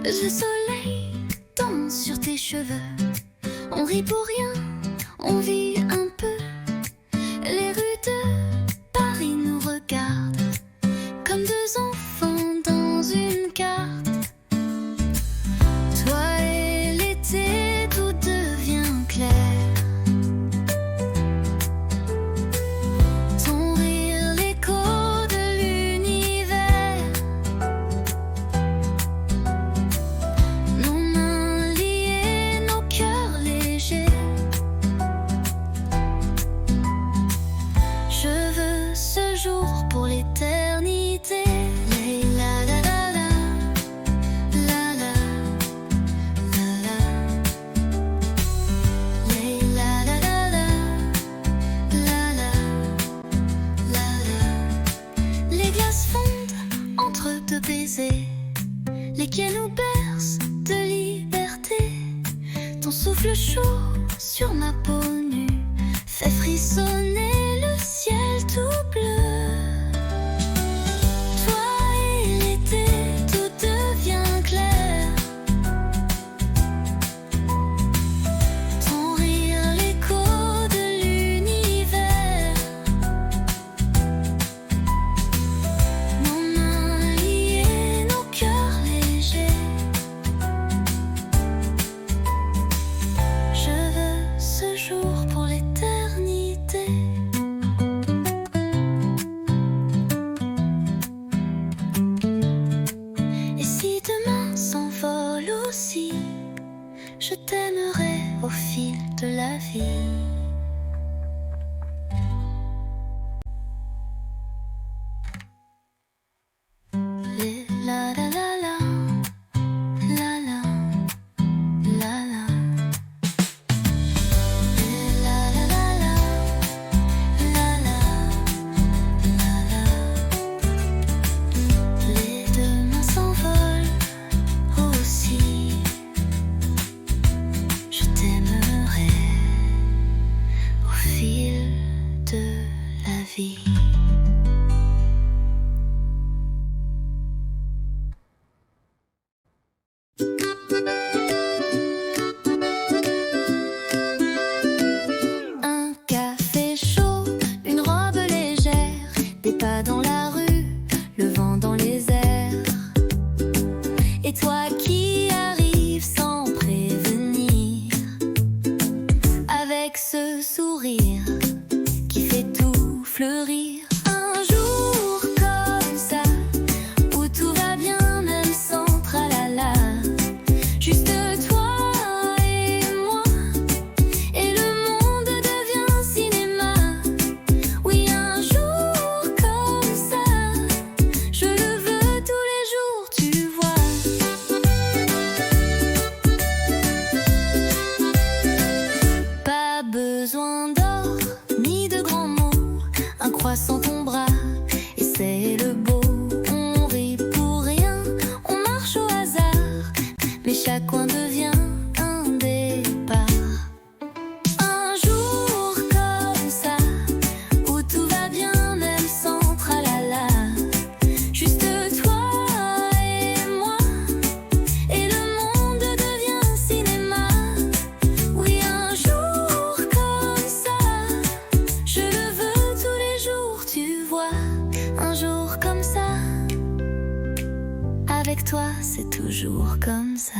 Le soleil danse sur tes cheveux. On rit pour rien, on vit un peu. Les rues de Paris nous regardent comme deux enfants dans une carte. Toi et l'été, tout devient clair. Ton rire, l'écho de l'univers. Nos mains liées, nos cœurs légers. Je veux ce jour pour l'éternité. La la la la, la la, la la. La la la la, la la, la la. Les glaces fondent entre deux baisers. Les quais nous bercent de liberté. Ton souffle chaud sur ma peau nue fait frissonner le ciel tout bleu. Toi et l'été, tout devient clair. Ton rire, l'écho de l'univers. Nos mains liées, nos cœurs légers. Je veux ce jour pour l'éternité. Et si demain s'envole aussi, je t'aimerai au fil de la vie. Les la la la la, la la, la la. Les la la la la, la la, la la. Les demain s'envolent aussi. Je t'aimerai au fil de la vie. Un café chaud, une robe légère, des pas dans la rue, le vent dans les airs. Et toi qui arrives sans prévenir, avec ce sourire qui fait tout fleurir. Un jour comme ça, où tout va bien même sans tralala. Juste toi et moi, et le monde devient cinéma. Oui, un jour comme ça, je le veux tous les jours, tu vois. Pas besoin d'or ni de grands mots, un croissant ton bras et c'est le beau. On rit pour rien, on marche au hasard, mais chaque coin devient un départ. Un jour comme ça, où tout va bien même sans tralala. Juste toi et moi, et le monde devient cinéma. Oui, un jour comme ça, je le veux tous les jours, tu vois. Un jour comme ça, avec toi c'est toujours comme ça.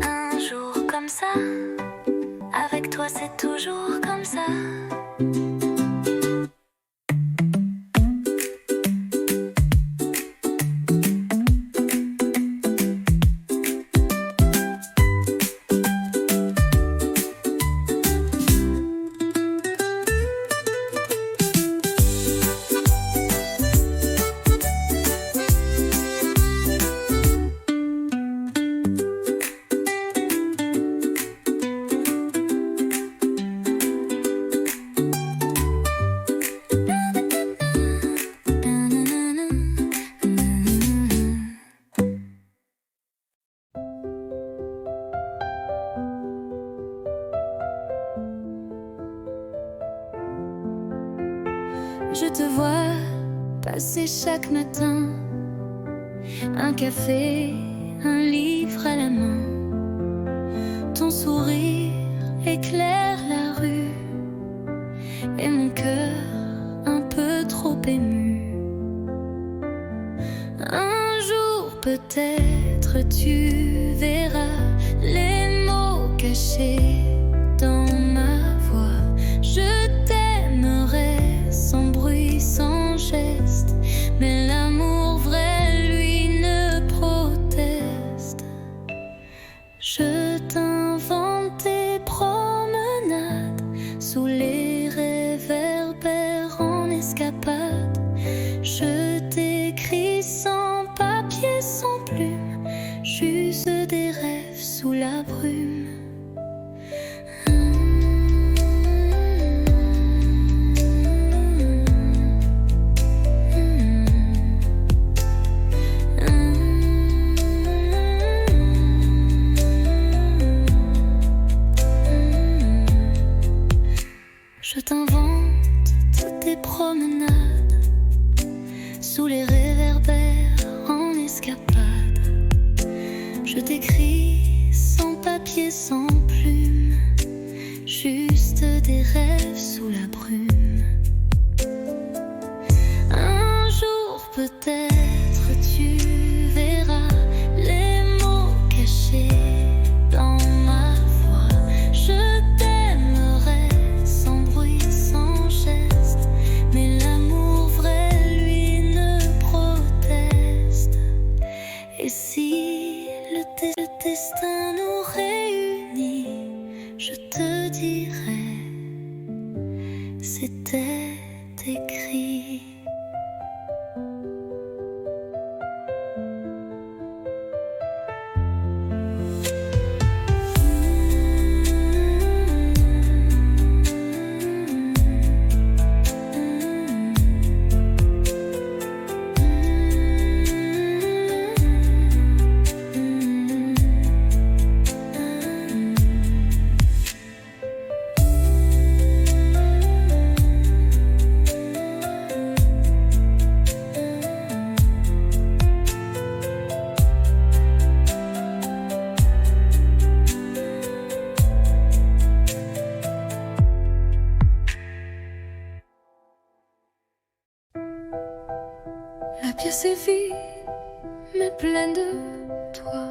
Un jour comme ça, avec toi c'est toujours comme ça. Je te vois passer chaque matin, un café, un livre à la main. Ton sourire éclaire la rue et mon cœur un peu trop ému. Un jour peut-être tu verras les mots cachés dans ma voix. Je t'aimerai sans bruit, sans geste, mais l'amour vrai, lui, ne proteste. Je t'invente des promenades sous les réverbères en escapade. Je t'écris sans papier, sans plume, juste des rêves sous la brume. Je t'invente toutes tes promenades sous les réverbères en escapade. Je t'écris sans papier, sans plume, juste des rêves sous la brume. Un jour peut-être tu verras les mots cachés dans ma voix. Je t'aimerai sans bruit, sans geste, mais l'amour vrai, lui, ne proteste. Et si le destin nous réunit, je te dirai, c'était écrit. La pièce est vide, mais pleine de toi.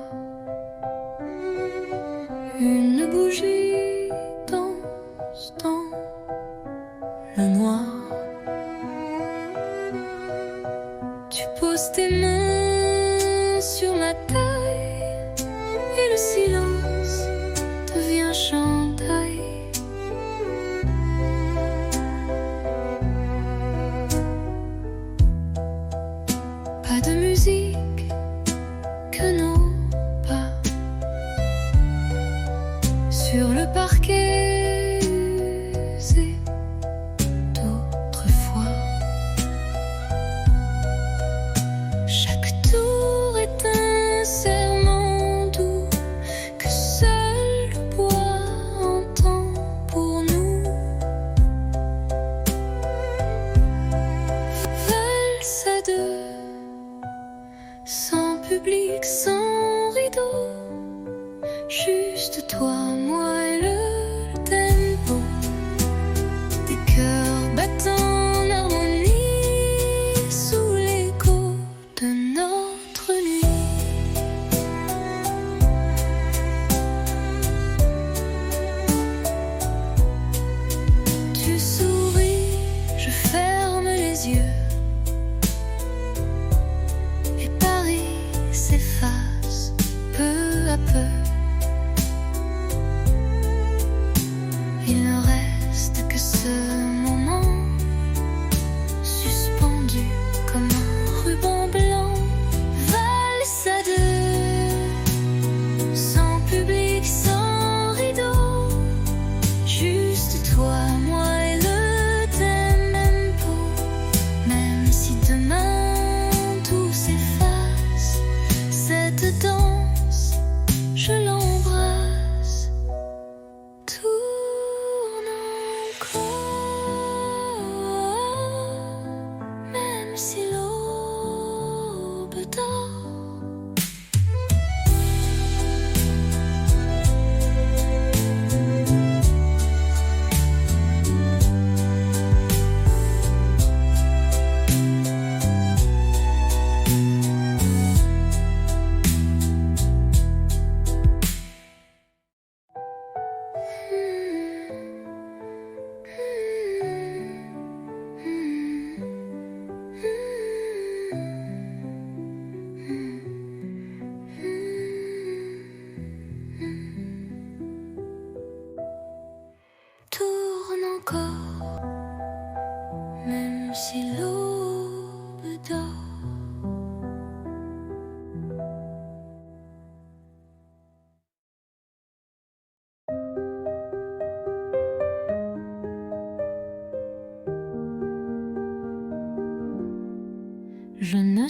Une bougie danse dans le noir. Tu poses tes mains sur ma taille et le silence devient chandail. Pas de musique que nos pas sur le parquet usé d'autrefois. Chaque tour est un serment doux que seul le bois entend pour nous. Valse à deux, sans public, sans rideau, juste toi, moi et le tempo. Des cœurs battant en harmonie sous l'écho de notre nuit. Tu souris, je ferme les yeux. S'efface peu à peu.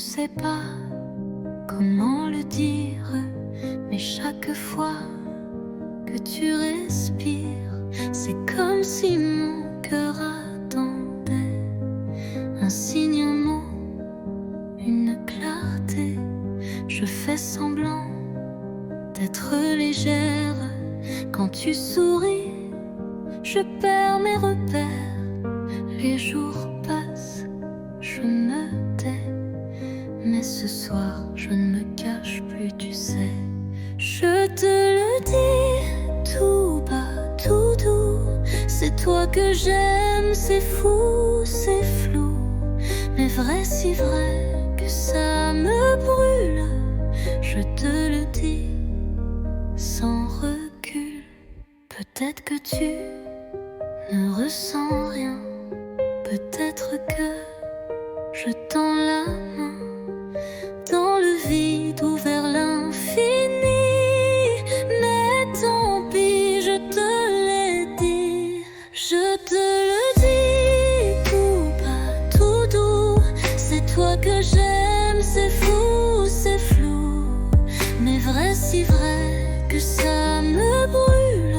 sais pas comment le dire, mais chaque fois que tu respires, c'est comme si mon cœur attendait un signe, un mot, une clarté. Je fais semblant d'être légère. Quand tu souris, je perds mes repères. Les jours passent, je me tais, mais ce soir je ne me cache plus, tu sais. Je te le dis tout bas, tout doux, c'est toi que j'aime, c'est fou, c'est flou, mais vrai, si vrai que ça me brûle. Je te le dis sans recul. Peut-être que tu ne ressens rien, peut-être que je tends la main dans le vide ou vers l'infini. Mais tant pis, je te l'ai dit. Je te le dis tout bas, tout doux, c'est toi que j'aime, c'est fou, c'est flou, mais vrai, si vrai que ça me brûle.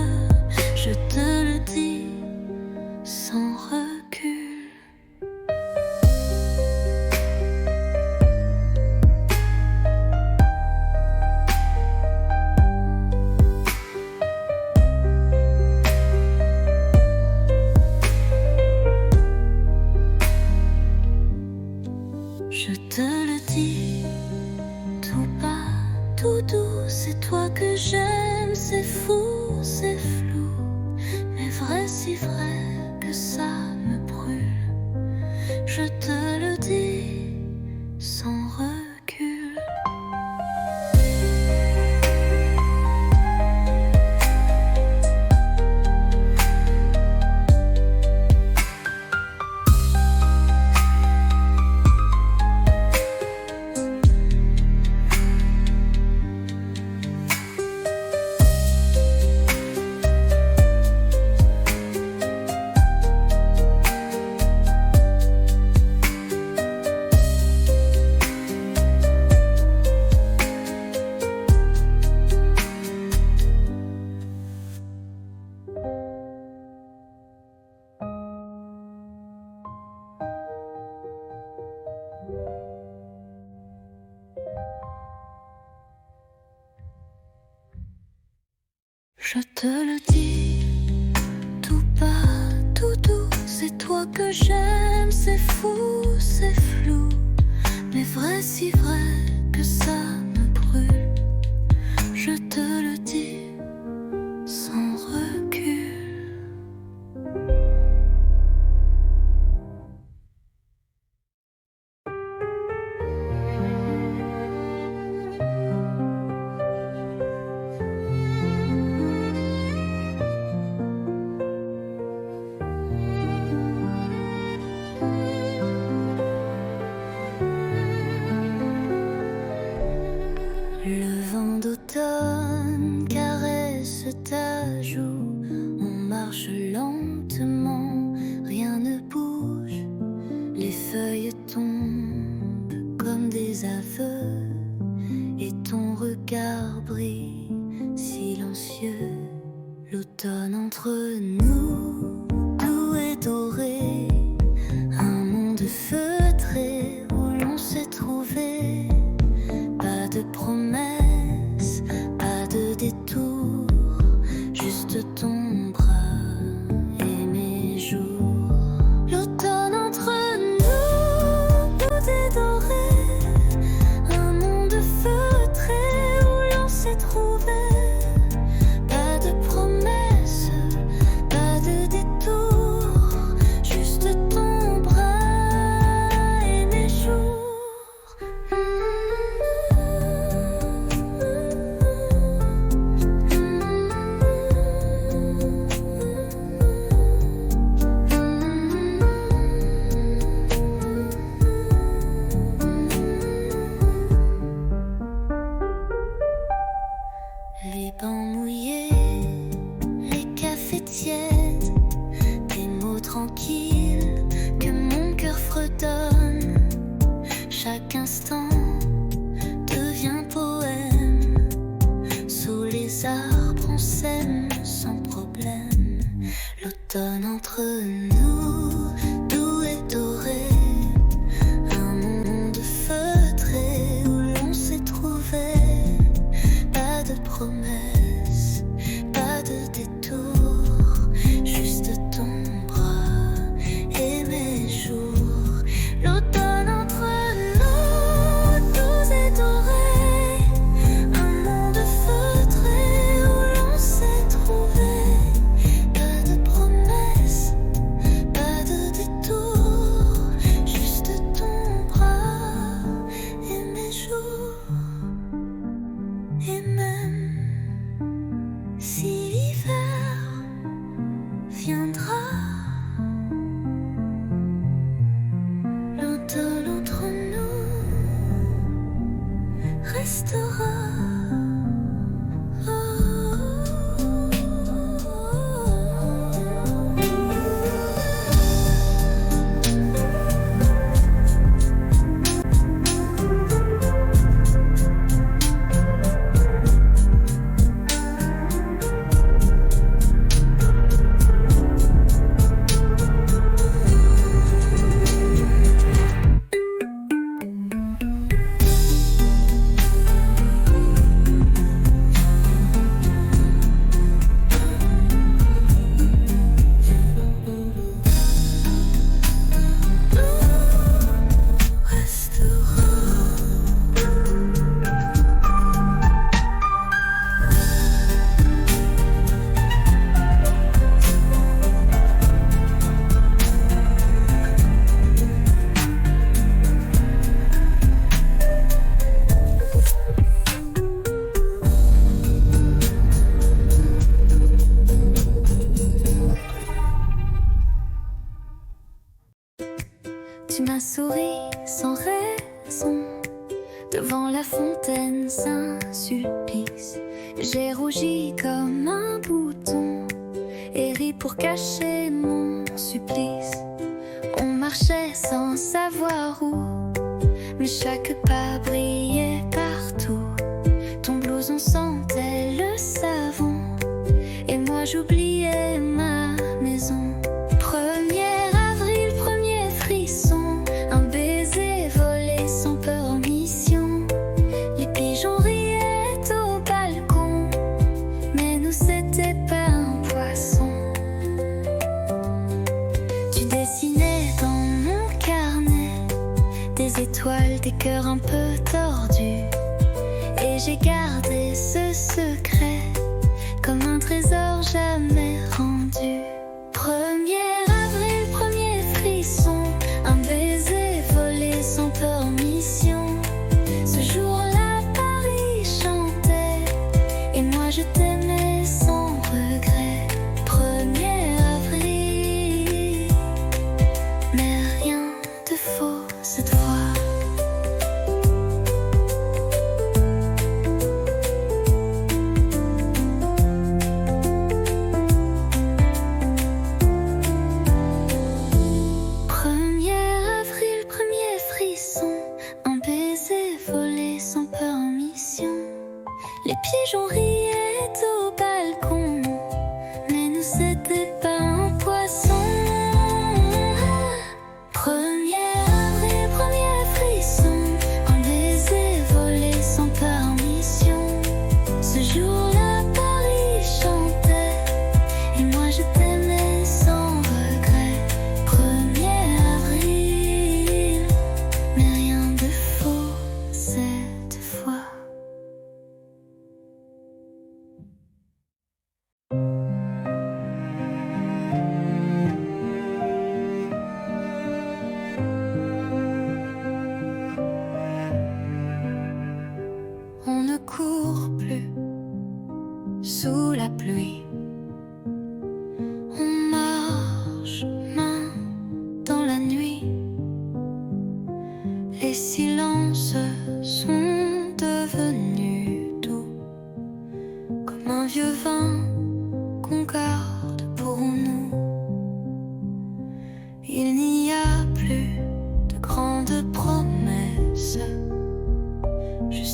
Je te le dis sans recul. Je te le dis tout bas, tout doux, c'est toi que j'aime, c'est fou, c'est flou, mais vrai, si vrai que ça me brûle. Je te le dis sans recul. Je te le dis tout bas, tout doux, c'est toi que j'aime, c'est fou, c'est flou, mais vrai, si vrai que ça me brûle. Je te le dis sans recul. Le vent d'automne caresse ta joue. On marche lentement, rien ne bouge. Les feuilles tombent comme des aveux, et ton regard brille silencieux. L'automne entre nous, doux et doré, un monde feutré où l'on s'est trouvé. Pas de promesses, pas de détour, juste ton bras et mes jours. L'automne entre nous, tout est doré, un monde feutré où l'on s'est trouvé. Pas de promesses, pas de détour, juste ton bras et mes jours. devient poème. Sous les arbres on s'aime sans problème. L'automne entre nous, doux et doré. Un monde feutré où l'on s'est trouvé. Pas de promesses, pas de détour. Juste ton bras et mes jours. L'automne entre nous, doux et doré. Un monde feutré où l'on s'est trouvé. Pas de promesses, pas de détour. Juste ton bras et mes jours. Et même si l'hiver viendra, l'automne entre nous restera. Tu m'as souri sans raison. Devant la fontaine, c'est un supplice. J'ai rougi comme un bouton et ri pour cacher mon supplice. On marchait sans savoir où, mais chaque pas brillait partout. Ton blouson sentait le savon et moi j'oubliais ma maison. 1er avril, premier frisson, un baiser volé sans permission. Les pigeons riaient au balcon, mais nous c'était pas un poisson. Tu dessinais dans mon carnet des étoiles, des cœurs un peu tordus, et j'ai gardé ce secret comme un trésor jamais rendu. 1er avril, premier frisson, un baiser volé sans permission. Ce jour-là, Paris chantait et moi je t'aimais sans regret. 1er avril, mais rien de faux cette fois. Les pigeons riaient au balcon, mais nous c'était pas un poisson. 1er avril, premier frisson, un baiser volé sans permission. Ce jour-là, Paris chantait et moi je t'aimais sans regret. 1er avril, mais rien de faux cette fois.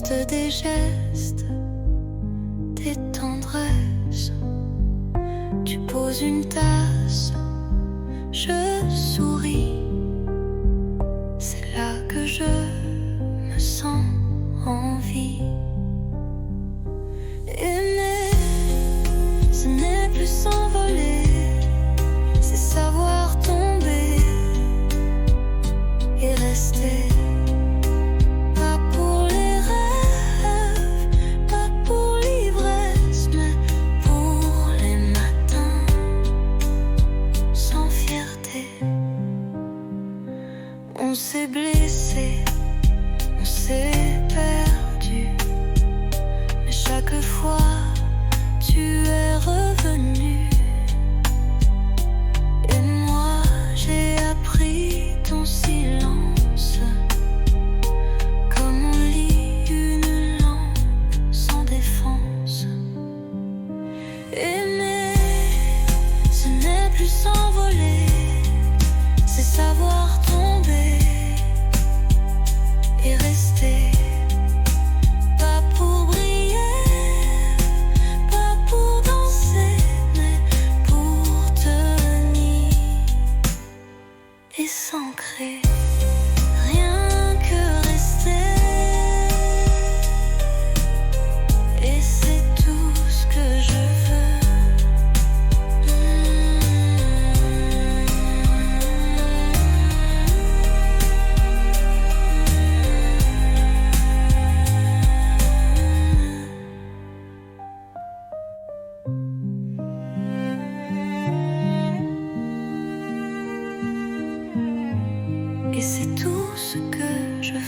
juste des gestes, des tendresses. Tu poses une tasse, je souris. C'est là que je me sens en vie. Aimer, ce n'est plus s'envoler, c'est savoir tomber et rester. Pas pour les rêves, pas pour l'ivresse, mais pour les matins sans fierté. On s'est blessé, on s'est perdu, mais chaque fois tu es revenu. Et moi j'ai appris ton silence, comme on lit une langue sans défense. Aimer, ce n'est plus s'envoler, c'est savoir tomber et rester. Pas pour briller, pas pour danser, mais pour tenir et s'ancrer. Rien que rester. Et c'est tout ce que je veux. Et c'est tout ce que je veux.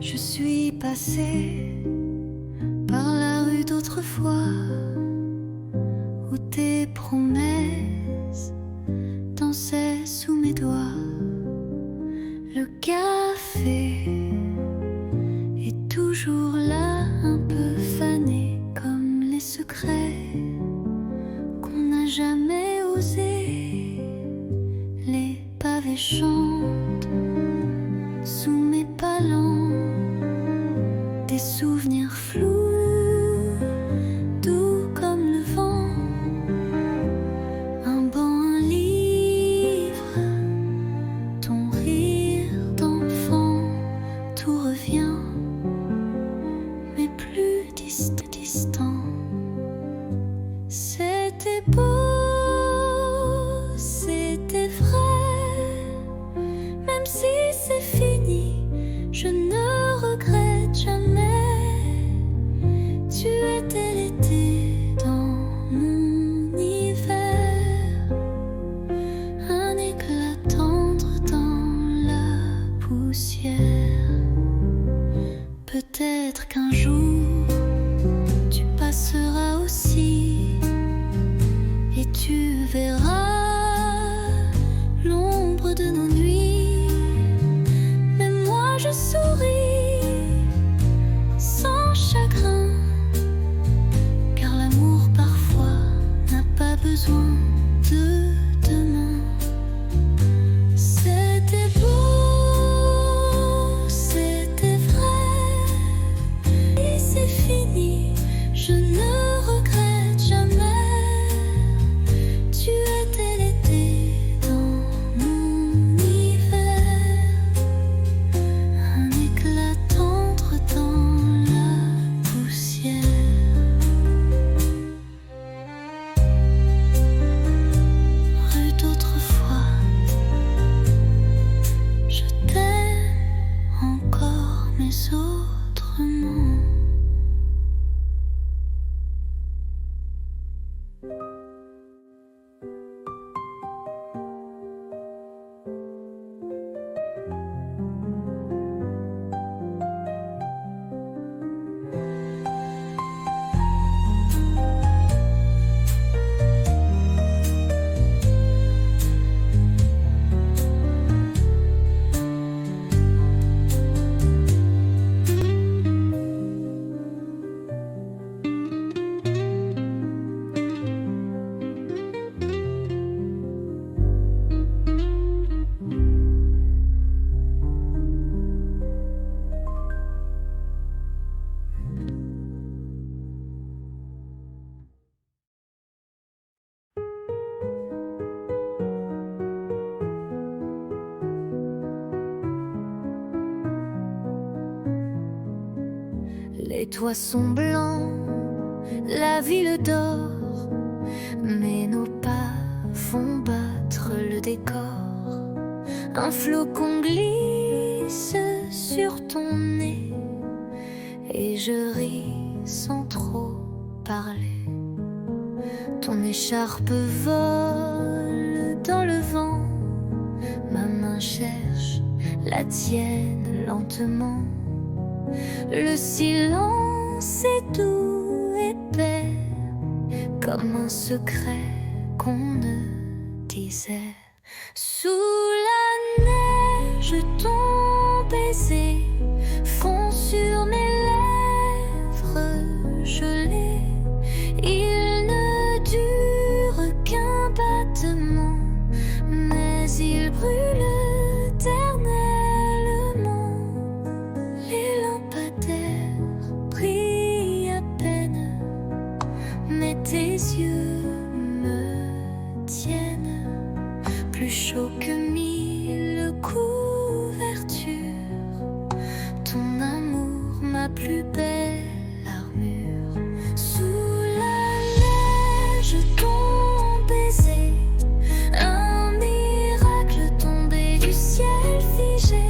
Je suis passée par la rue d'autrefois où tes promesses dansaient sous mes doigts. Le café est toujours là, un peu fané, comme les secrets qu'on n'a jamais osé. Les pavés chantent sous mes palans, des souvenirs flous, doux comme le vent. Un banc, un livre, ton rire d'enfant, tout revient, mais plus distant. C'était beau, c'était vrai, même si c'est fini, je ne regrette jamais. Tu étais l'été dans mon hiver, un éclat tendre dans la poussière. Peut-être qu'un jour tu passeras aussi et tu verras l'ombre de nos nuits. Mais moi je souris sans chagrin, car l'amour parfois n'a pas besoin de demain. C'était beau, c'était vrai, et c'est fini, je ne regrette jamais. Tu étais l'été dans mon hiver, un éclat tendre dans la poussière. Rue d'autrefois, je t'aime encore, mais autrement. Les toits sont blancs, la ville dort, mais nos pas font battre le décor. Un flocon glisse sur ton nez et je ris sans trop parler. Ton écharpe vole dans le vent, ma main cherche la tienne lentement. Le silence est doux, épais, comme un secret qu'on ne disait. Sous la neige, ton baiser fond sur mes lèvres gelées. Il ne dure qu'un battement, mais il brûle éternellement. Les lampadaires brillent à peine, mais tes yeux me tiennent plus chaud que 1000 couvertures. Ton amour, ma plus belle armure. Sous la neige, ton baiser, un miracle tombé du ciel figé.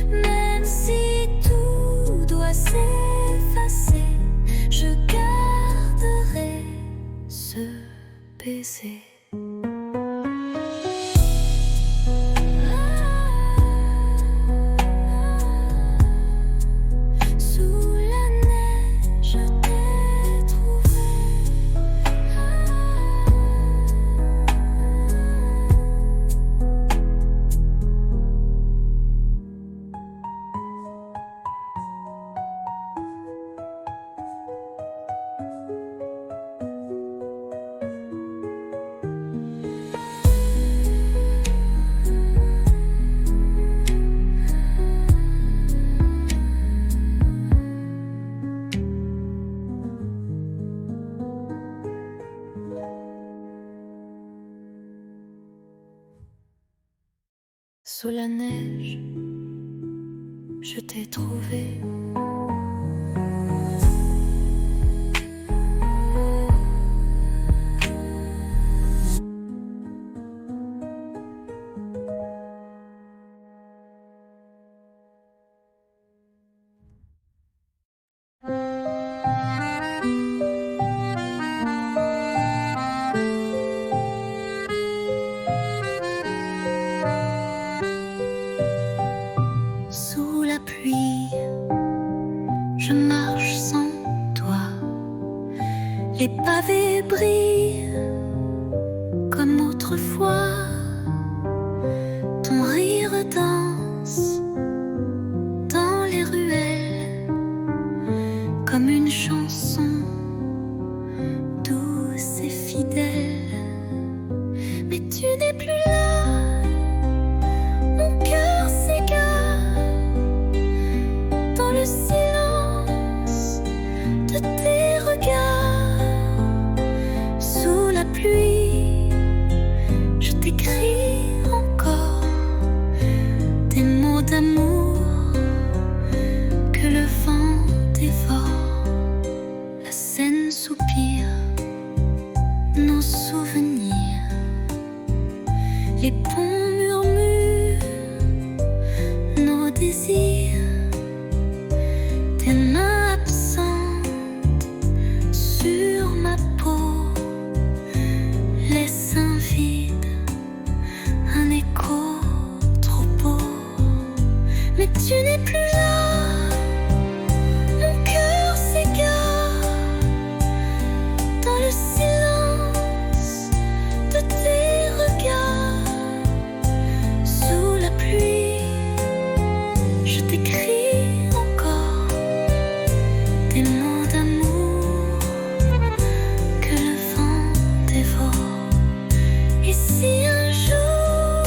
Même si tout doit s'effacer, je garderai ce baiser. Sous la neige, je t'ai trouvé. Sous la pluie, je marche sans toi. Les pavés brillent comme autrefois. Ton rire danse dans les ruelles comme une chanson douce et fidèle. Mais tu n'es plus là, mon cœur s'égare dans le silence de tes regards. Sous la pluie, je t'écris encore des mots d'amour que le vent dévore. La Seine soupire nos souvenirs, les ponts murmurent nos désirs. Tes mains absentes sur ma peau laissent un vide, un écho trop beau. Mais tu n'es plus là, mon cœur s'égare dans le silence de tes regards. Sous la pluie, je t'écris encore des mots d'amour que le vent dévore. Et si un jour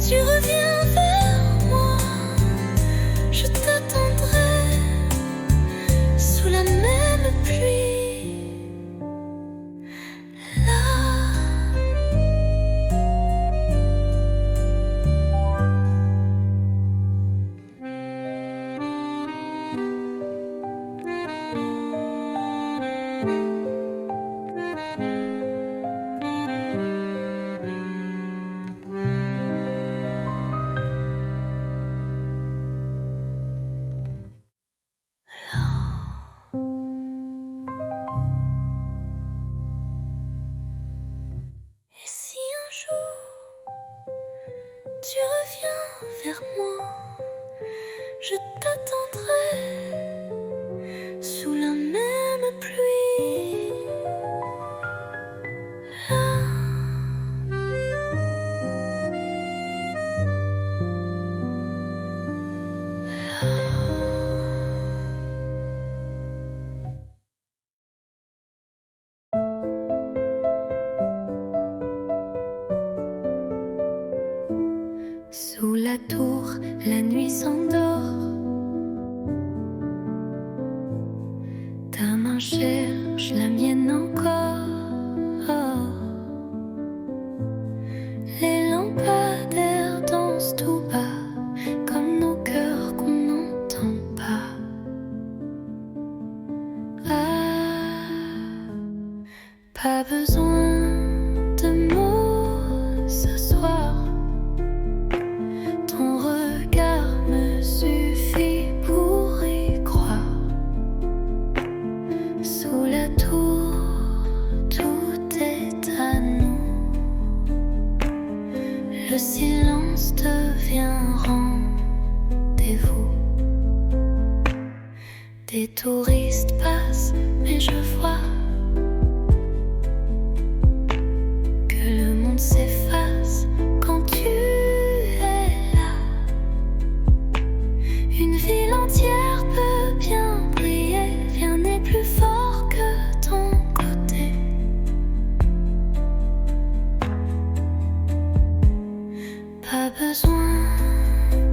tu reviens vers moi, je t'attendrai sous la même pluie. Sous la tour, la nuit s'endort. Ta main cherche la mienne encore. Les lampadaires dansent tout bas, comme nos cœurs qu'on n'entend pas. Ah, pas besoin de mots ce soir. Ton regard me suffit pour y croire. Sous la tour, tout est à nous. Le silence devient rendez-vous. Des touristes passent, mais je vois que le monde s'efface quand tu es là. Une ville entière peut bien briller, rien n'est plus fort que ton côté. Pas besoin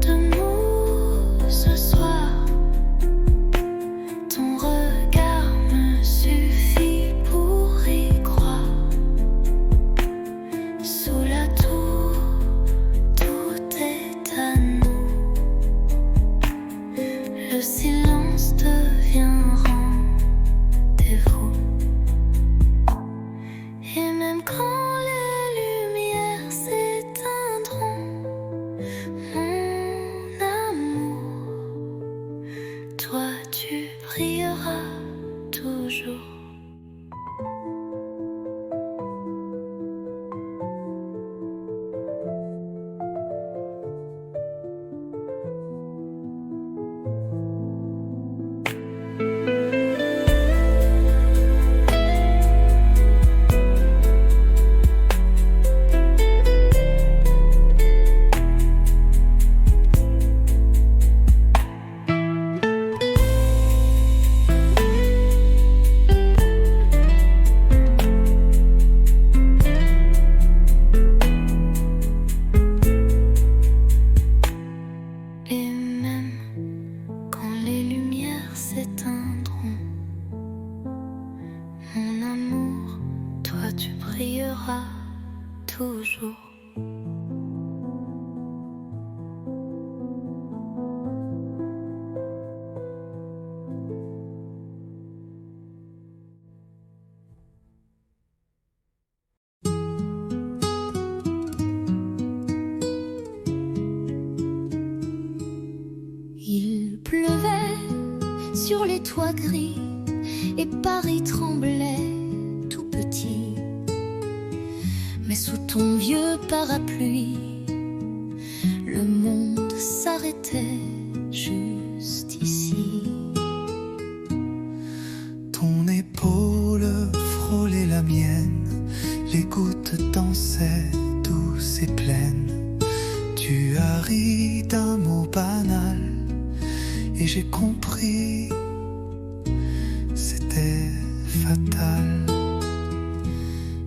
de mots ce soir. Ton regard me suffit pour y croire. Sous la tour, tout est à nous. Le silence devient rendez-vous. Et même quand les lumières s'éteindront, mon amour, toi tu brilleras toujours. Et même quand les lumières s'éteindront, mon amour, toi tu brilleras toujours. Il pleuvait sur les toits gris et Paris tremblait tout petit. Mais sous ton vieux parapluie, le monde s'arrêtait juste ici. Ton épaule frôlait la mienne, les gouttes dansaient douces et pleines. Tu as ri d'un mot banal et j'ai compris, c'était fatal.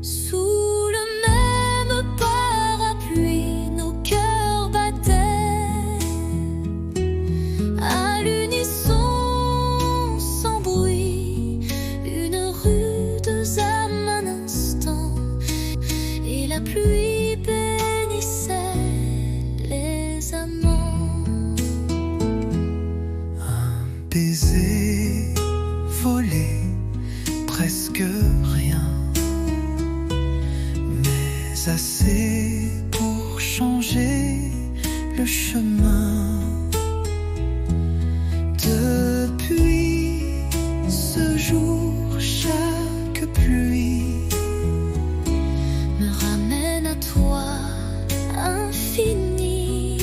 Sous le même parapluie, nos cœurs battaient à l'unisson, sans bruit. Une rude âme un instant, et la pluie bénissait les amants. Un baiser volé, presque rien, mais assez pour changer le chemin. Depuis ce jour, chaque pluie Me ramène à toi, infini.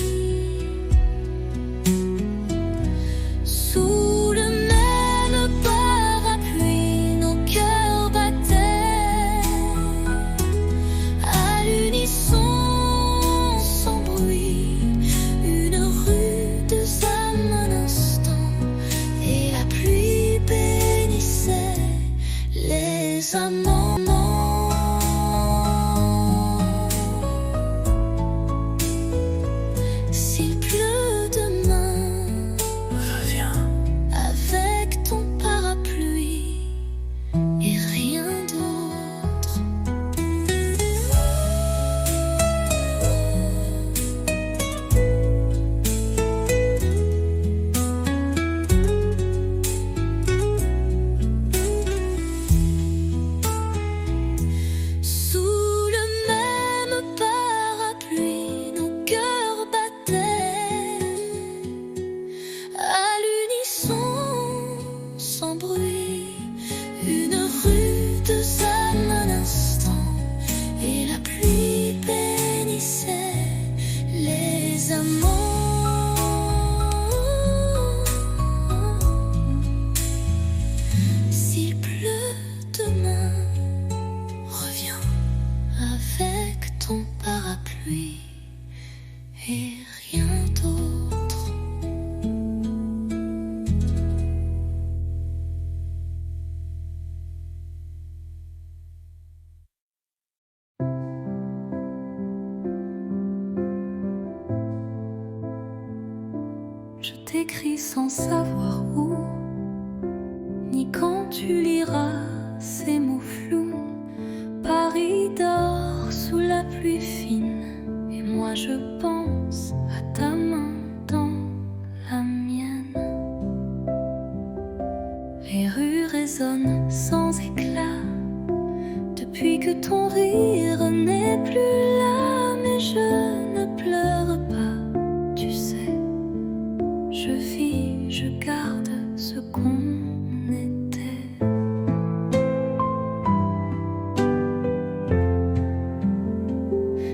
t'écris sans savoir où, ni quand tu liras ces mots flous. Paris dort sous la pluie fine, et moi je pense à ta main dans la mienne. Les rues résonnent sans éclat depuis que ton rire n'est plus là, mais je ne pleure pas, tu sais. Je vis, je garde ce qu'on était.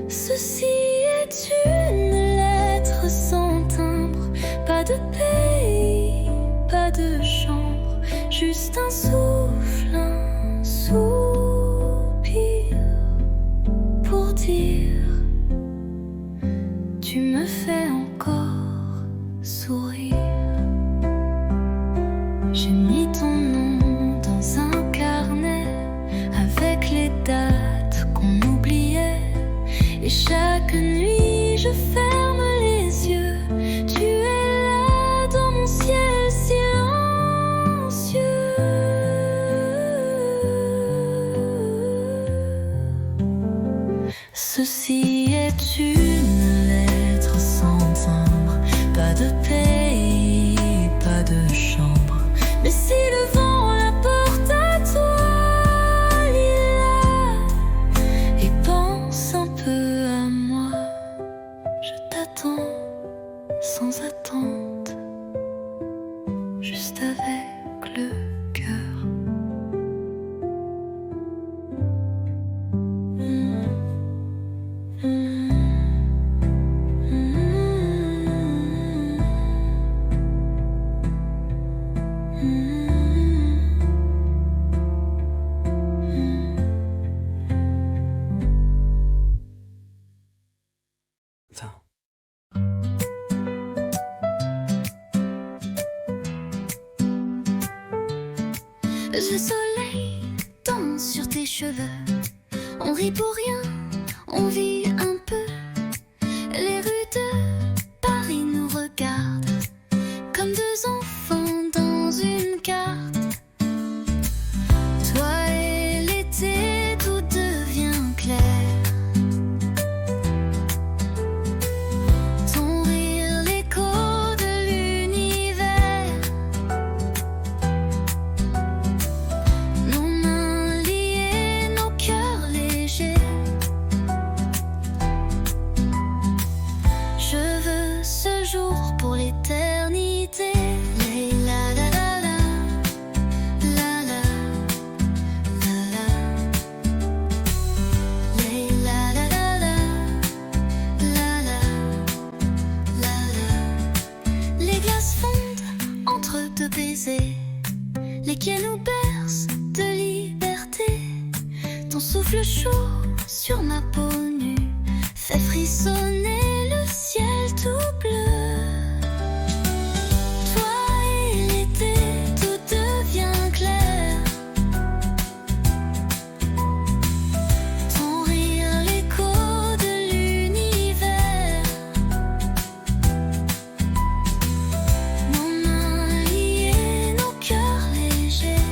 Ceci est une lettre sans timbre, pas de pays, pas de chambre, juste un souffle, un soupir pour dire tu me fais encore sourire. J'ai mis ton nom dans un carnet avec les dates qu'on oubliait, et chaque nuit je ferme les yeux. Tu es là dans mon ciel silencieux. Ceci est une lettre sans timbre, pas de pays, pas de chambre. Mais si le vent la porte à toi, Lila, et pense un peu à moi, je t'attends sans attente, juste avec le cœur. Le soleil danse sur tes cheveux. On rit pour rien, on vit un peu. Les rues de Paris nous regardent comme deux enfants dans une carte. Toi et l'été, tout devient clair. Ton rire, l'écho de l'univers. Nos mains liées, nos cœurs légers. Je veux ce jour pour l'éternité. La la la la, la la la la, la la la la, la la la. Les glaces fondent entre deux baisers, les quais nous bercent de liberté. Ton souffle chaud sur ma peau nue fait frissonner le ciel tout bleu. Toi et l'été, tout devient clair. Ton rire, l'écho de l'univers. Nos mains liées, nos cœurs légers.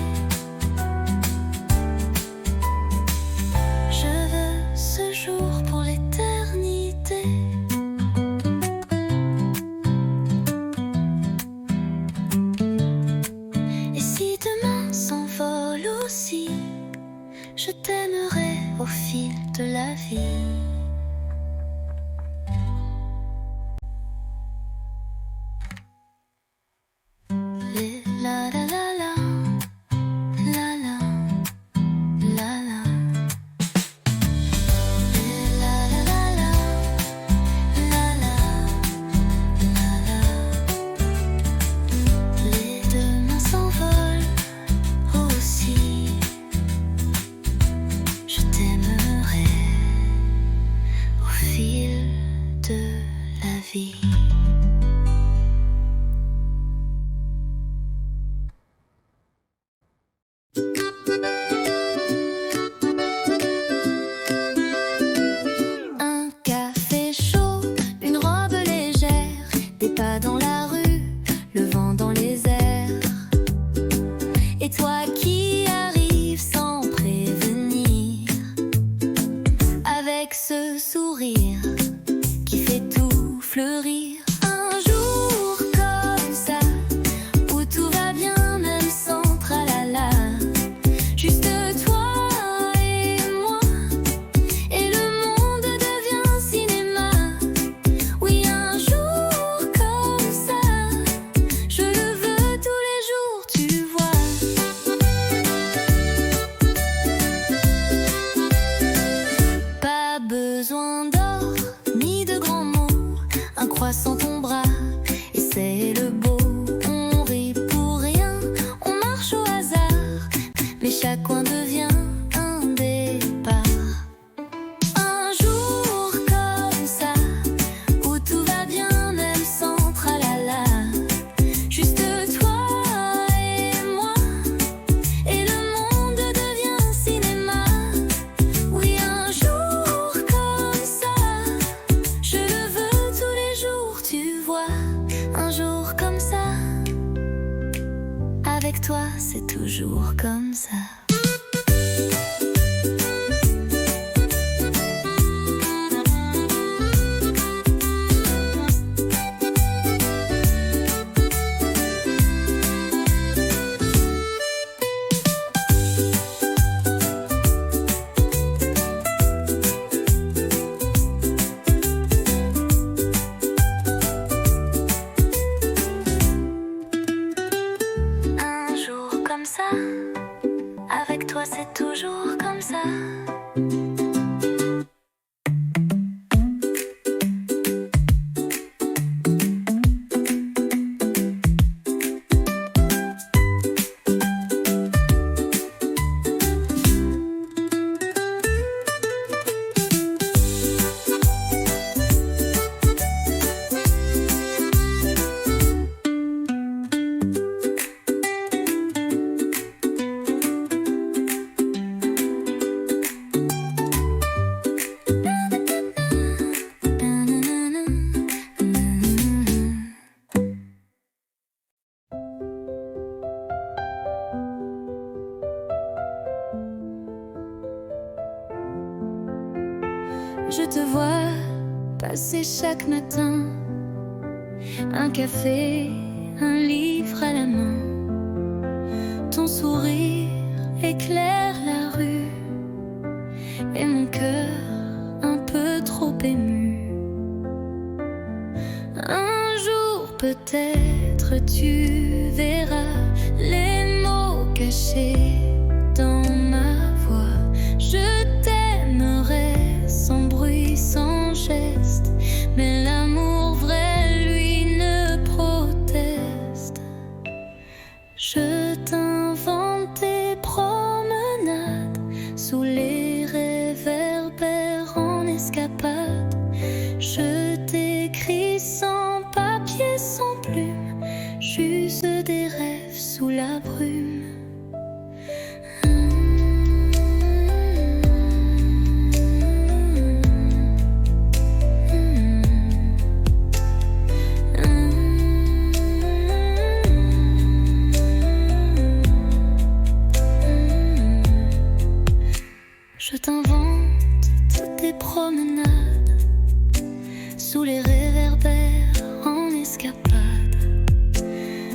Je veux ce jour Et toi qui arrives sans prévenir, avec ce sourire qui fait tout fleurir. Un jour comme ça, où tout va bien même sans tralala, juste toi et moi, et le monde devient cinéma. Oui, un jour comme ça, je le veux tous les jours, tu vois. Pas besoin d'or ni de grands mots, un croissant ton bras et c'est le beau. On rit pour rien, on marche au hasard, mais chaque coin devient un départ. Un jour comme ça, où tout va bien même sans tralala, juste toi et moi, et le monde devient cinéma. Oui, un jour comme ça, je le veux tous les jours, tu vois. Un jour comme ça, avec toi c'est toujours comme ça. Un jour comme ça, avec toi c'est toujours comme ça. Je te vois passer chaque matin, un café, un livre à la main. Ton sourire éclaire la rue et mon cœur un peu trop ému. Un jour peut-être tu verras les mots cachés dans ma voix. Je t'aimerai sans bruit, sans geste, mais l'amour vrai, lui, ne proteste. Je t'invente des promenades sous les réverbères en escapade. Je t'écris sans papier, sans plume, juste des rêves sous la brume. Je t'invente toutes tes promenades sous les réverbères en escapade.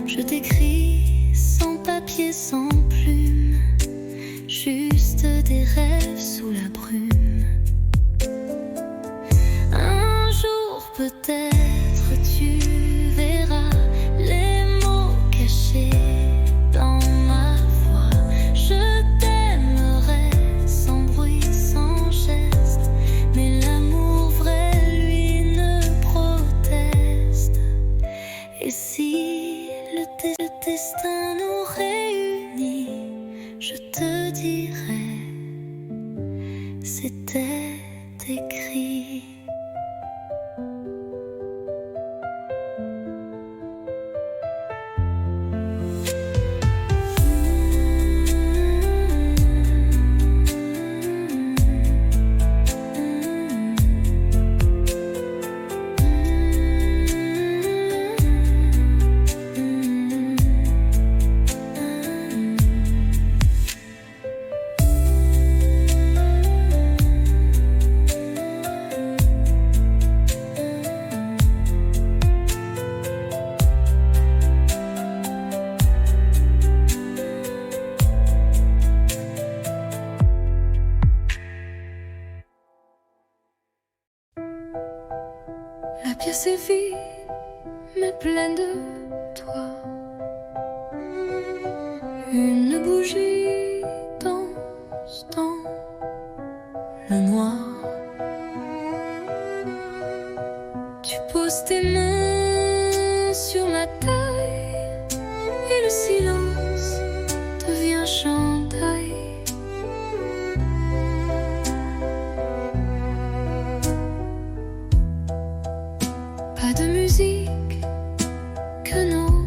Je t'écris sans papier, sans plume, juste des rêves sous la brume. Un jour peut-être tu verras les mots cachés dans ma voix. Je t'aimerai sans bruit, sans geste, mais l'amour vrai, lui, ne proteste. Et si le destin nous réunit, je te dirai, c'était écrit. c'est vide, mais pleine de toi. Une bougie danse dans le noir. Tu poses tes mains sur ma taille et le silence devient chandail. Pas de musique que nos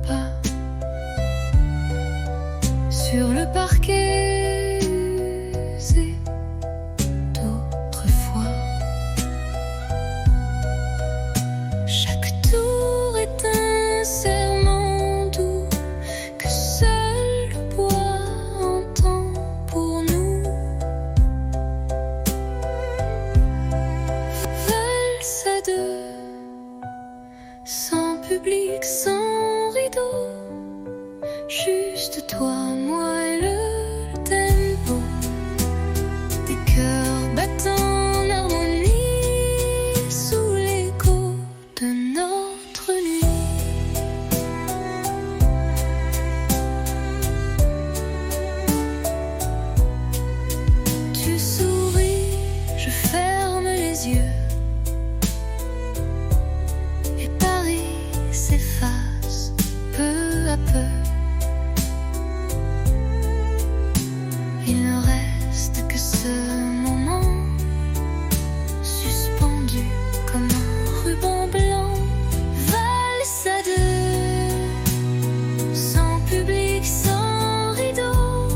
pas sur le parquet usé d'autrefois. Chaque tour est un serment doux que seul le bois entend pour nous. Valse à deux, sans public, sans rideau, juste toi, moi et le tempo des cœurs battant en harmonie sous l'écho de notre nuit. Tu souris, je ferme les yeux et Paris s'efface peu à peu. Il ne reste que ce moment suspendu comme un ruban blanc. Valse à deux, sans public, sans rideau,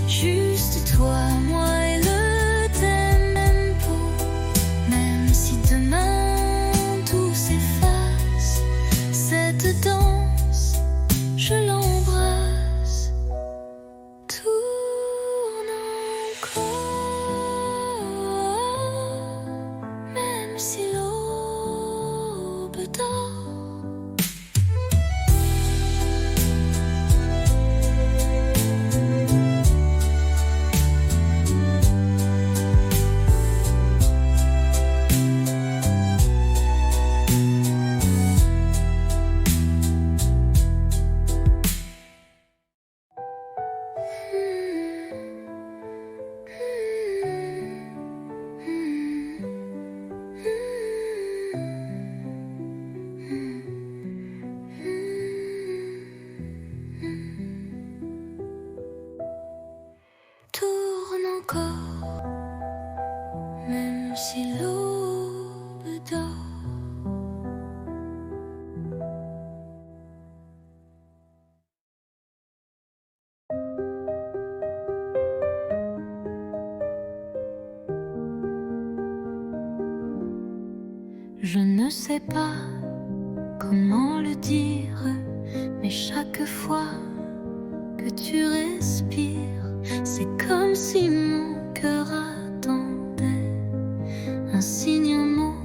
juste toi, moi et le tempo. Même si demain tout s'efface, cette danse, je l'embrasse. Tourne encore, même si l'aube dort. Tourne encore, même si l'aube dort. Je ne sais pas comment le dire, mais chaque fois que tu respires, c'est comme si mon cœur attendait un signe, un mot,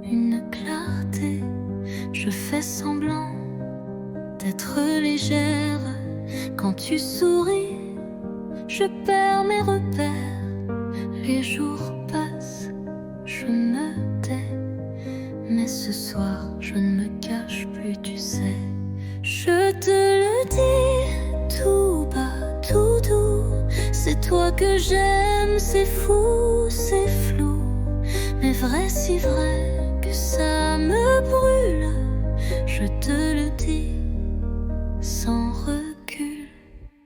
une clarté. Je fais semblant d'être légère. Quand tu souris, je perds mes repères. Les jours passent, je me tais. Mais ce soir, je ne me cache plus, tu sais. Je te le dis tout bas, tout doux. C'est toi que j'aime, c'est fou, c'est flou. Mais vrai, si vrai que ça me brûle. Je te le dis sans recul.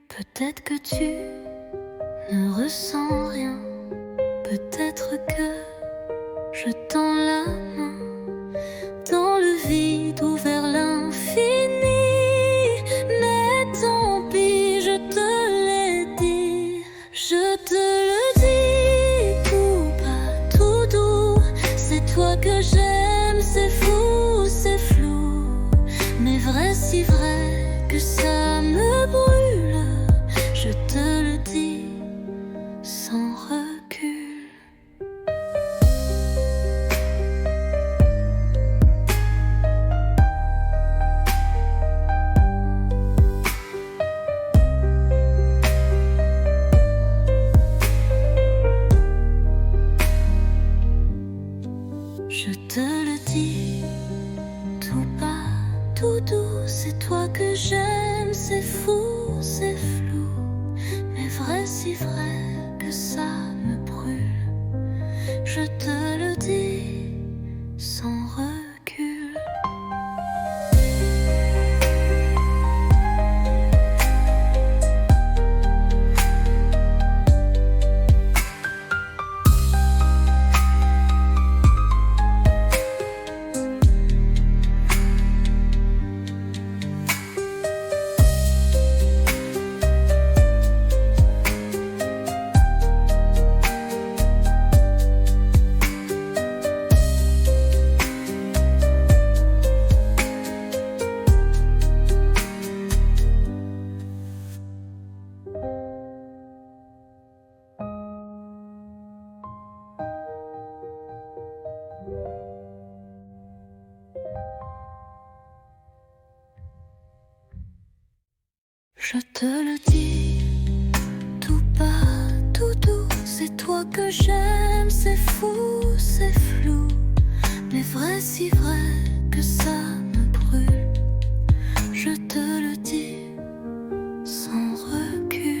Peut-être que tu ne ressens rien. Peut-être que je tends la main dans le vide ou vers l'infini. Mais tant pis, je te l'ai dit. Je te le dis tout bas, tout doux. C'est toi que j'aime, c'est fou, c'est flou. Mais vrai, si vrai que ça me brûle. Je te le dis sans recul. Je te le dis c'est toi que j'aime, c'est fou, c'est flou, mais vrai, si vrai que ça me brûle. Je te le dis sans recul. Je te le dis, tout bas, tout doux, c'est toi que j'aime, c'est fou, c'est flou, mais vrai, si vrai que ça me brûle. Je te le dis sans recul.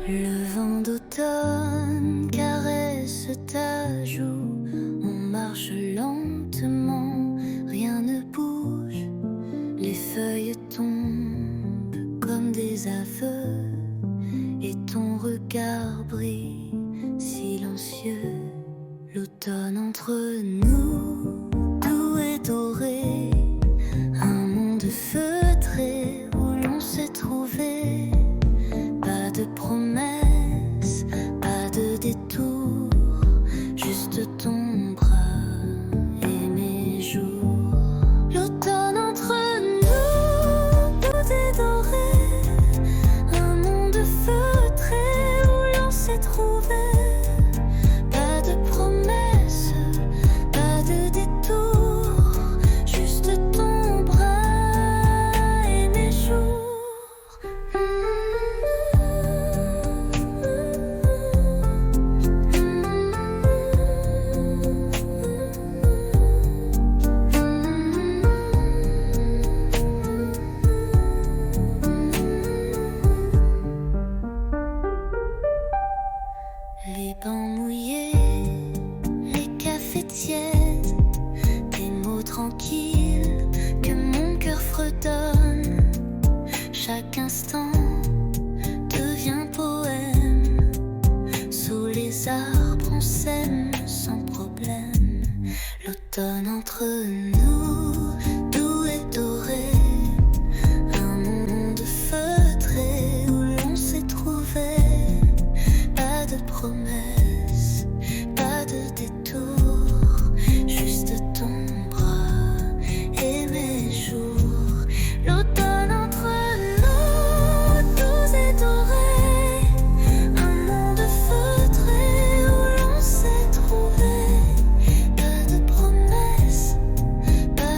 Le vent d'automne caresse ta joue, on marche lentement, rien ne bouge, les feuilles tombent comme des aveux, et ton regard brille silencieux. L'automne entre nous, doux et doré, un monde feutré où l'on s'est trouvé. Pas de promesses, pas de détour, juste ton bras et mes jours. L'automne entre nous, doux et doré, un monde feutré où l'on s'est trouvé. Pas de promesses, pas de détour, juste ton bras et mes jours. Les bancs mouillés, les cafés tièdes, des mots tranquilles que mon cœur fredonne. Chaque instant devient poème. Sous les arbres on s'aime sans problème. L'automne entre nous, doux et doré, un monde feutré où l'on s'est trouvé. Pas de promesses, pas de détour, juste ton bras et mes jours. L'automne entre nous, doux et doré, un monde feutré où l'on s'est trouvé. Pas de promesses, pas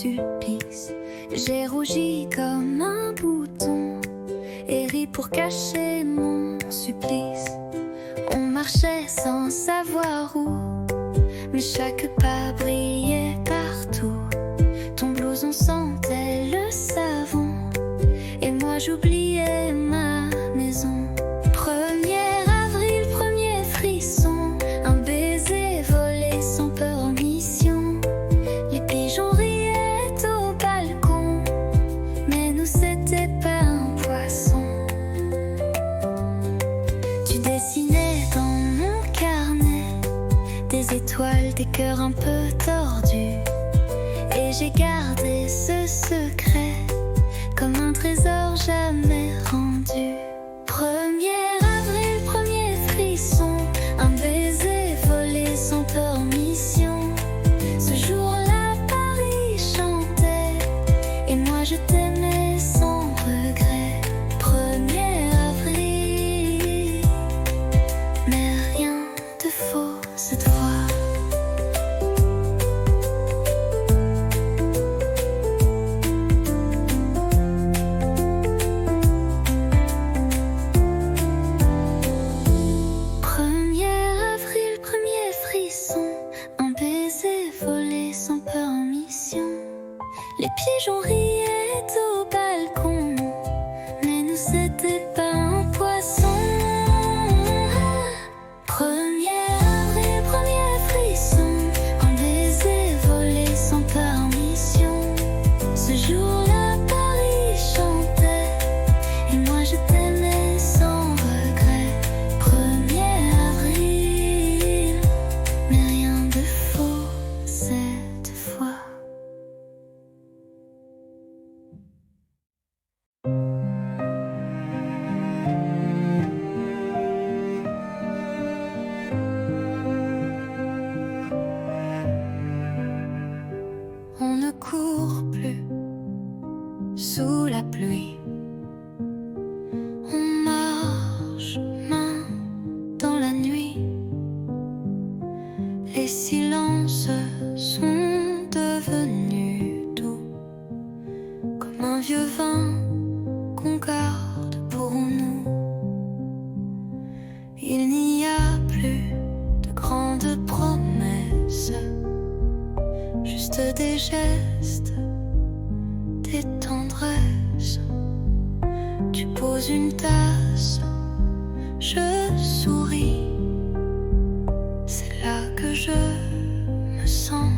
supplice. J'ai rougi comme un bouton et ri pour cacher mon supplice. On marchait sans savoir où, mais chaque pas brillait partout. Ton blouson sentait le savon et moi j'oubliais ma maison. 1er avril, premier frisson, un baiser volé sans peur en mission. Les pigeons riaient au balcon, mais nous c'était pas un poisson. Tu dessinais dans mon carnet des étoiles, des cœurs un peu tordus, et j'ai gardé ce secret comme un trésor jamais rendu. 1er avril, premier frisson, un baiser volé sans peur en mission. Ce jour-là, Paris chantait et moi je t'aimais sans regret. 1er avril, mais rien de faux cette fois. Les pigeons riaient au balcon, mais nous c'était pas un poisson. 1er avril, premier frisson, un baiser volé sans permission. Ce jour-là, Paris chantait et moi je t'aimais sans regret. 1er avril, mais rien de faux cette fois. On ne court plus sous la pluie. On marche main dans la nuit. Les silences sont devenus doux, comme un vieux vin qu'on garde pour nous. Il n'y a plus de grandes promesses, juste des gestes, des tendresses. Tu poses une tasse, je souris. C'est là que je me sens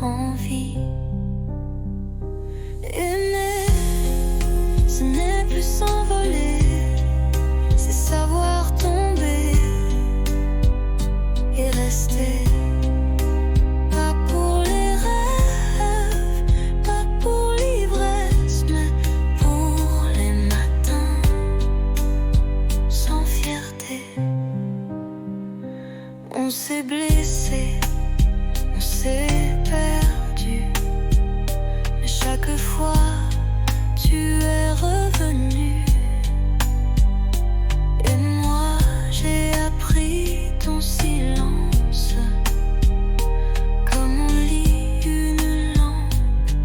en vie. Aimer, ce n'est plus s'envoler, c'est savoir tomber et rester. On s'est blessé, on s'est perdu, mais chaque fois tu es revenu. Et moi j'ai appris ton silence, comme on lit une langue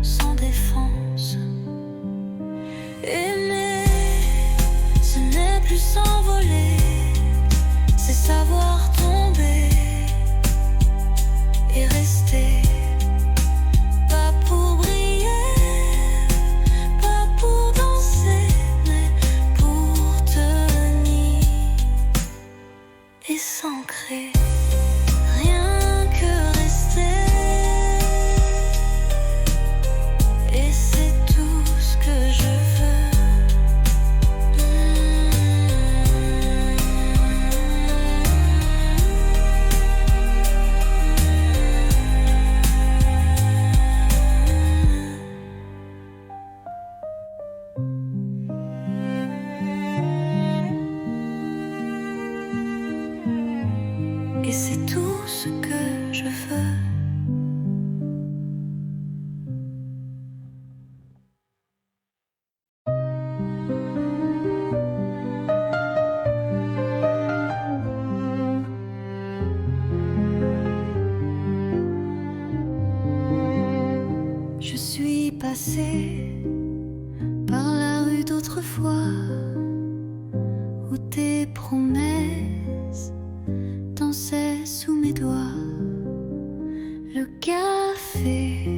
sans défense. Aimer, ce n'est plus s'envoler, c'est savoir tomber et rester. Pas pour briller, pas pour danser, mais pour tenir et s'ancrer. Rien que rester, et c'est tout ce que je veux. suis passée par la rue d'autrefois où tes promesses dansaient sous mes doigts. Le café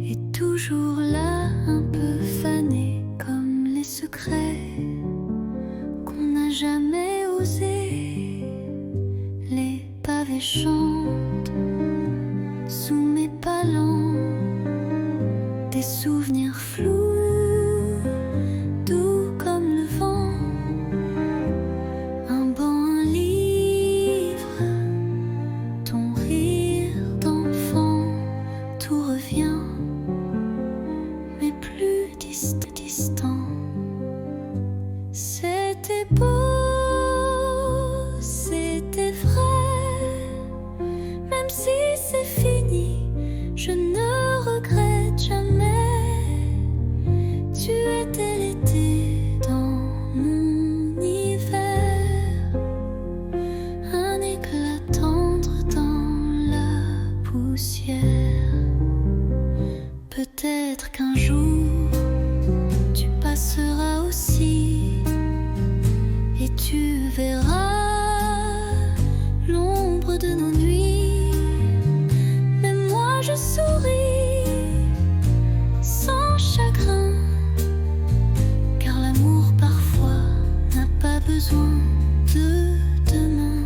est toujours là, un peu fané comme les secrets qu'on n'a jamais osé. Les pavés chantent sous mes pas lents, des souvenirs flous, doux comme le vent. Un banc, un livre, ton rire d'enfant, tout revient, mais plus distant. C'était beau, c'était vrai, même si c'est fini, je ne regrette jamais. Tu étais l'été dans mon hiver, un éclat tendre dans la poussière. Peut-être qu'un jour tu passeras aussi et tu verras l'ombre de nos nuits. Mais moi je souris sans chagrin, car l'amour parfois n'a pas besoin de demain.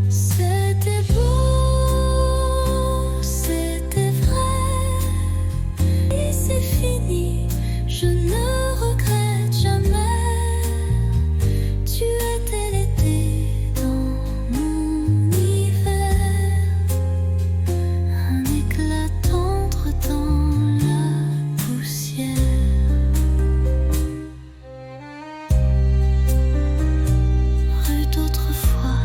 C'était beau, c'était vrai, et c'est fini, je ne regrette jamais. Tu étais l'été dans mon hiver, un éclat tendre dans la poussière. Rue d'autrefois,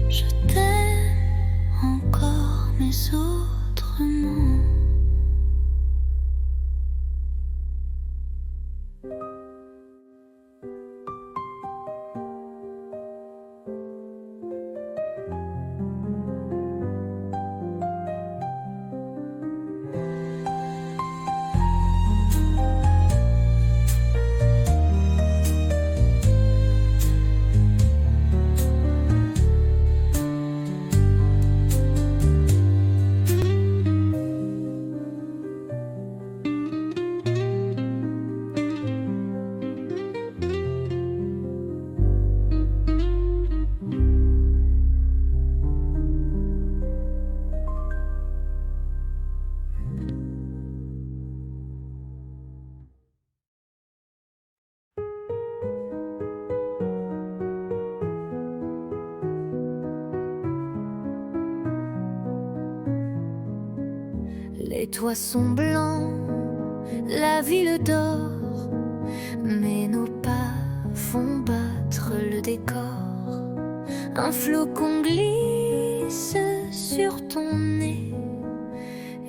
je t'aime encore, mais autrement. Les toits sont blancs, la ville dort, mais nos pas font battre le décor. Un flocon glisse sur ton nez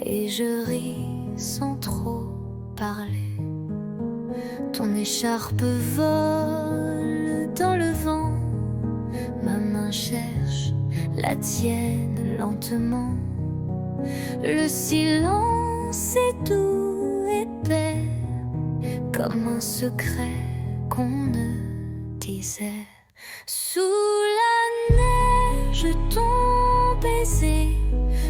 et je ris sans trop parler. Ton écharpe vole dans le vent, ma main cherche la tienne lentement. Le silence est doux, épais, comme un secret qu'on ne disait. Sous la neige, ton baiser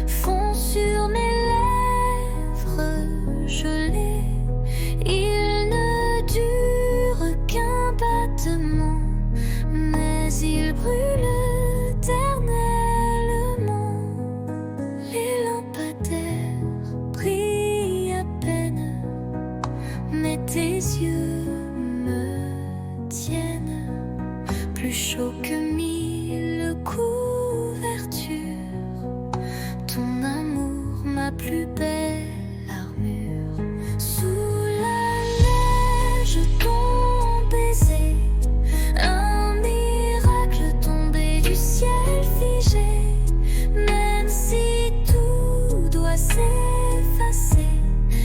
fond sur mes lèvres gelées. Il ne dure qu'un battement, mais il brûle éternellement. Les lampadaires brillent à peine, mais tes yeux me tiennent plus chaud que 1000 couvertures. Ton amour, ma plus belle armure. Sous la neige, ton baiser, un miracle tombé du ciel figé. Même si tout doit s'effacer,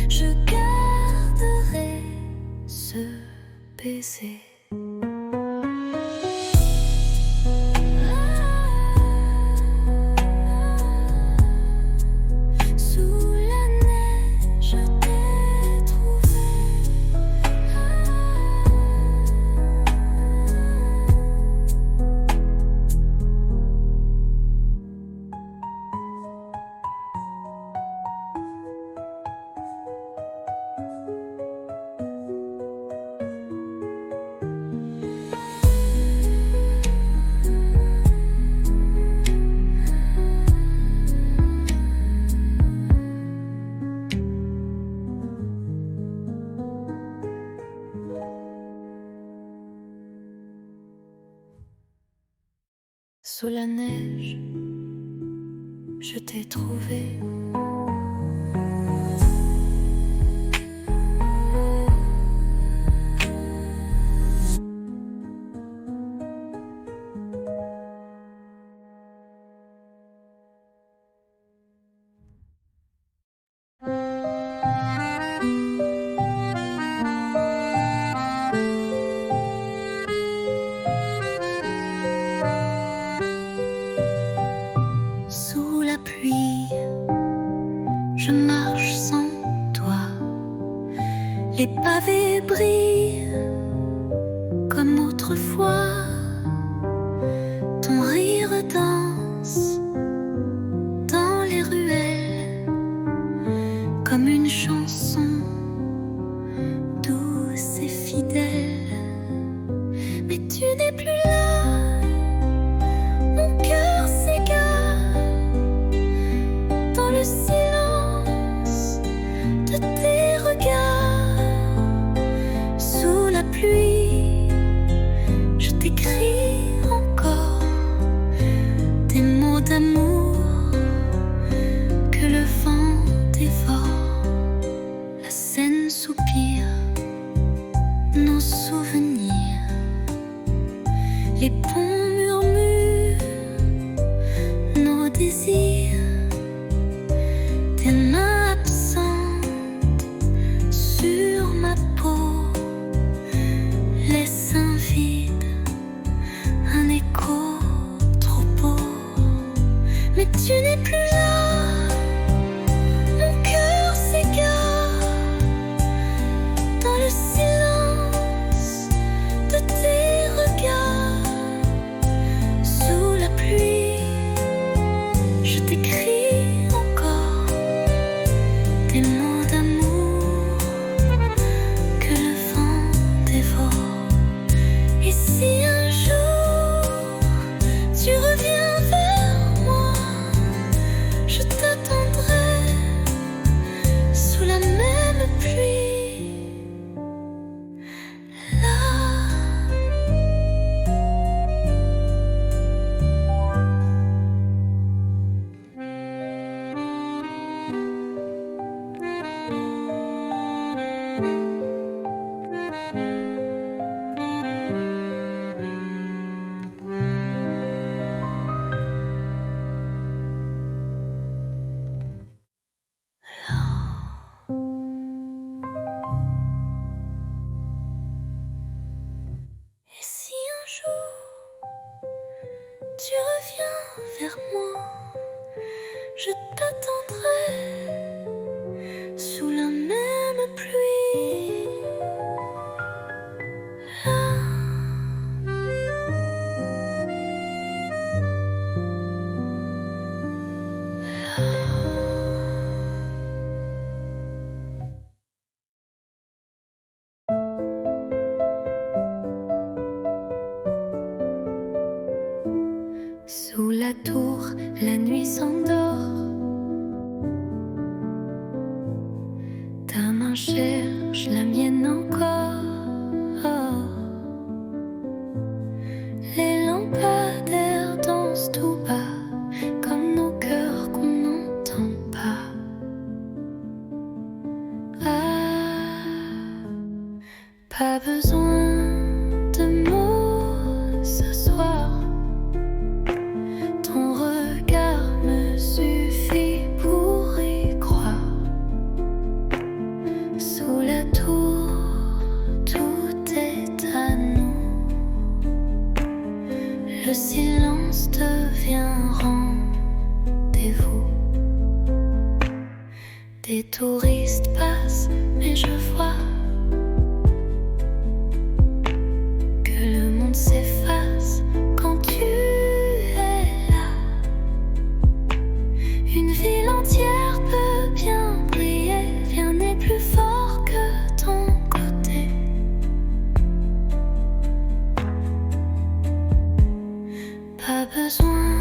je garderai ce baiser. Sous la neige, je t'ai trouvé. Sous la pluie, je marche sans toi. Les pavés brillent comme autrefois. Ton rire danse dans les ruelles comme une chanson douce et fidèle. Mais tu n'es plus là, mon cœur s'égare dans le silence de tes regards. Sous la pluie, je t'écris encore des mots d'amour que le vent dévore. La Seine soupire nos souvenirs. Les ponts murmurent nos désirs. Tes mains absentes sur ma peau laissent un vide, un écho trop beau. Mais tu n'es plus là, mon cœur s'égare dans le silence de tes regards. Sous la pluie, je t'écris encore des mots d'amour que le vent dévore. Et si un jour tu reviens vers moi, je t'attendrai sous la même pluie. Là. Et si un jour tu reviens vers moi, je t'attendrai sous la même pluie. Là. Sous la tour, la nuit s'endort. Ta main cherche la mienne encore. Les lampadaires dansent tout bas, comme nos cœurs qu'on n'entend pas. Ah, pas besoin de mots ce soir. Ton regard me suffit pour y croire. Sous la tour, tout est à nous. Le silence devient rendez-vous. Des touristes passent, mais je vois que le monde s'efface quand tu es là. Une ville entière peut bien briller, rien n'est plus fort que ton côté. Pas besoin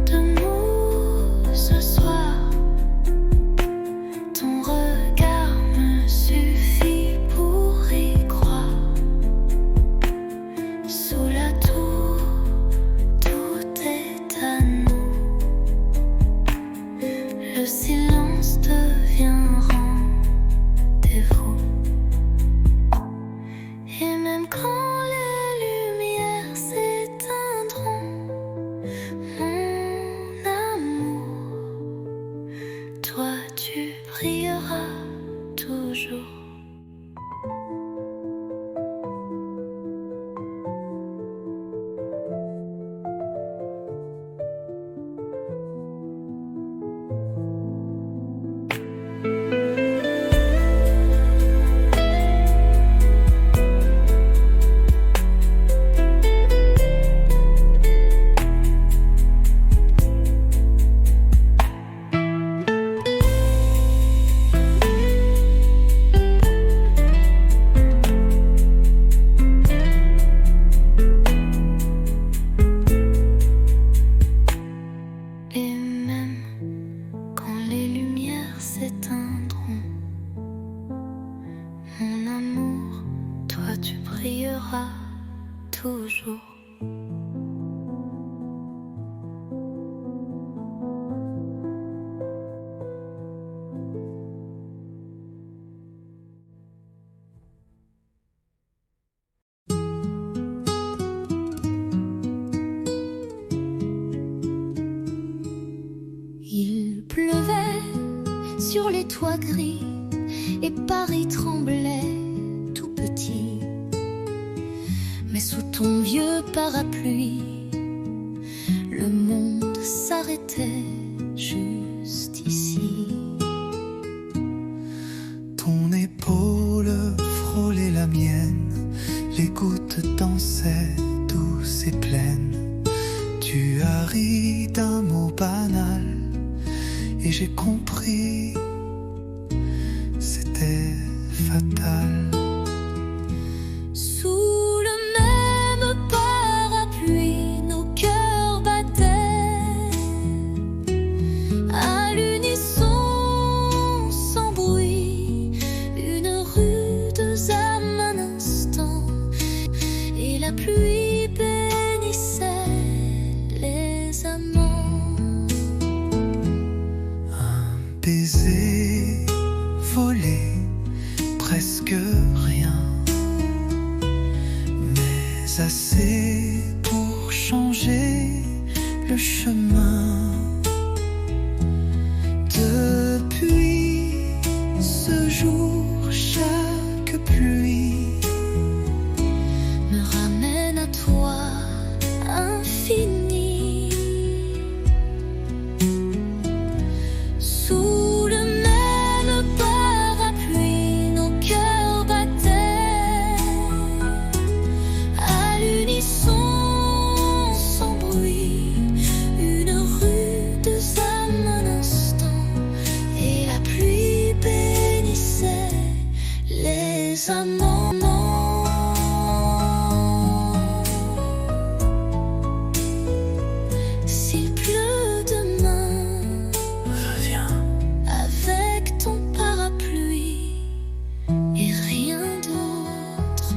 de mots ce soir. Ton regard me suffit. tu brilleras toujours. Et même quand les lumières s'éteindront, mon amour, toi tu brilleras toujours. Il pleuvait sur les toits gris et Paris tremblait tout petit. Mais sous ton vieux parapluie, le monde s'arrêtait juste ici. Ton épaule frôlait la mienne, les gouttes dansaient douces et pleines. Tu as ri d'un mot banal et j'ai compris, c'était fatal. Sous le même parapluie, nos cœurs battaient à l'unisson, sans bruit, une rude âme un instant, et la pluie bénissait les amants. Baiser, voler, presque rien, mais assez pour changer le chemin. Depuis ce jour, chaque pluie Me ramène à toi, infini. Sous le même parapluie, nos cœurs battaient à l'unisson, sans bruit, une rude âme un instant, et la pluie bénissait les amants. S'il pleut demain, revient. avec ton parapluie et rien d'autre.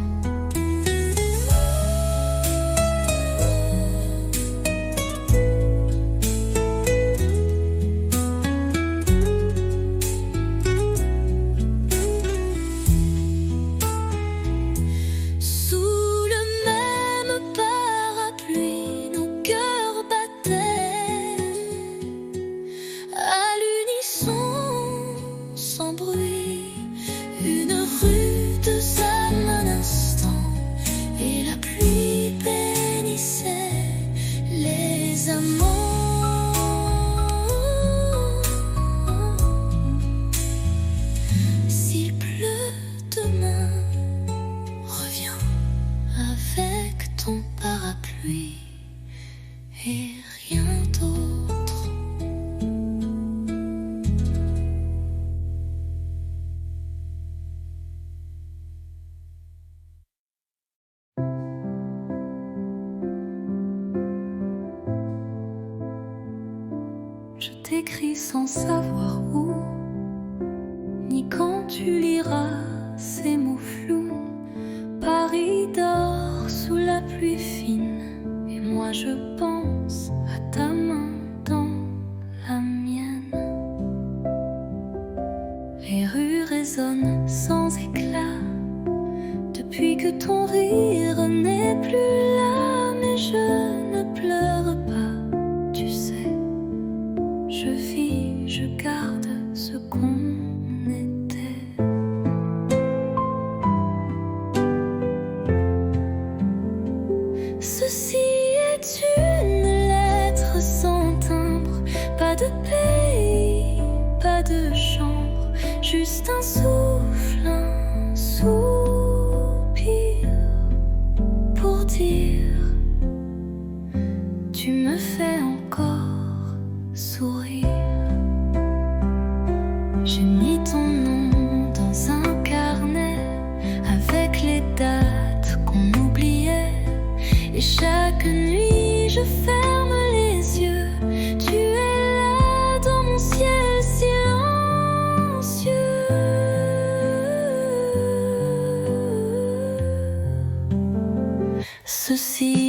Sous le même parapluie, nos cœurs battaient à l'unisson, sans bruit, une rude âme un instant, et la pluie bénissait les amants. S'il pleut demain, reviens avec ton parapluie et rien d'autre. Je t'écris sans savoir où, ni quand tu liras ces mots flous. Paris dort sous la pluie fine, et moi je pense à ta main dans la mienne. Les rues résonnent sans éclat, depuis que ton rire n'est plus là. Mais je ne pleure pas, tu sais. Je vis, je garde ce juste un souffle, un soupir pour dire tu me fais encore sourire. J'ai mis ton nom dans un carnet avec les dates qu'on oubliait. Et chaque nuit je ferme les yeux. Tu es là dans mon ciel silencieux. Ceci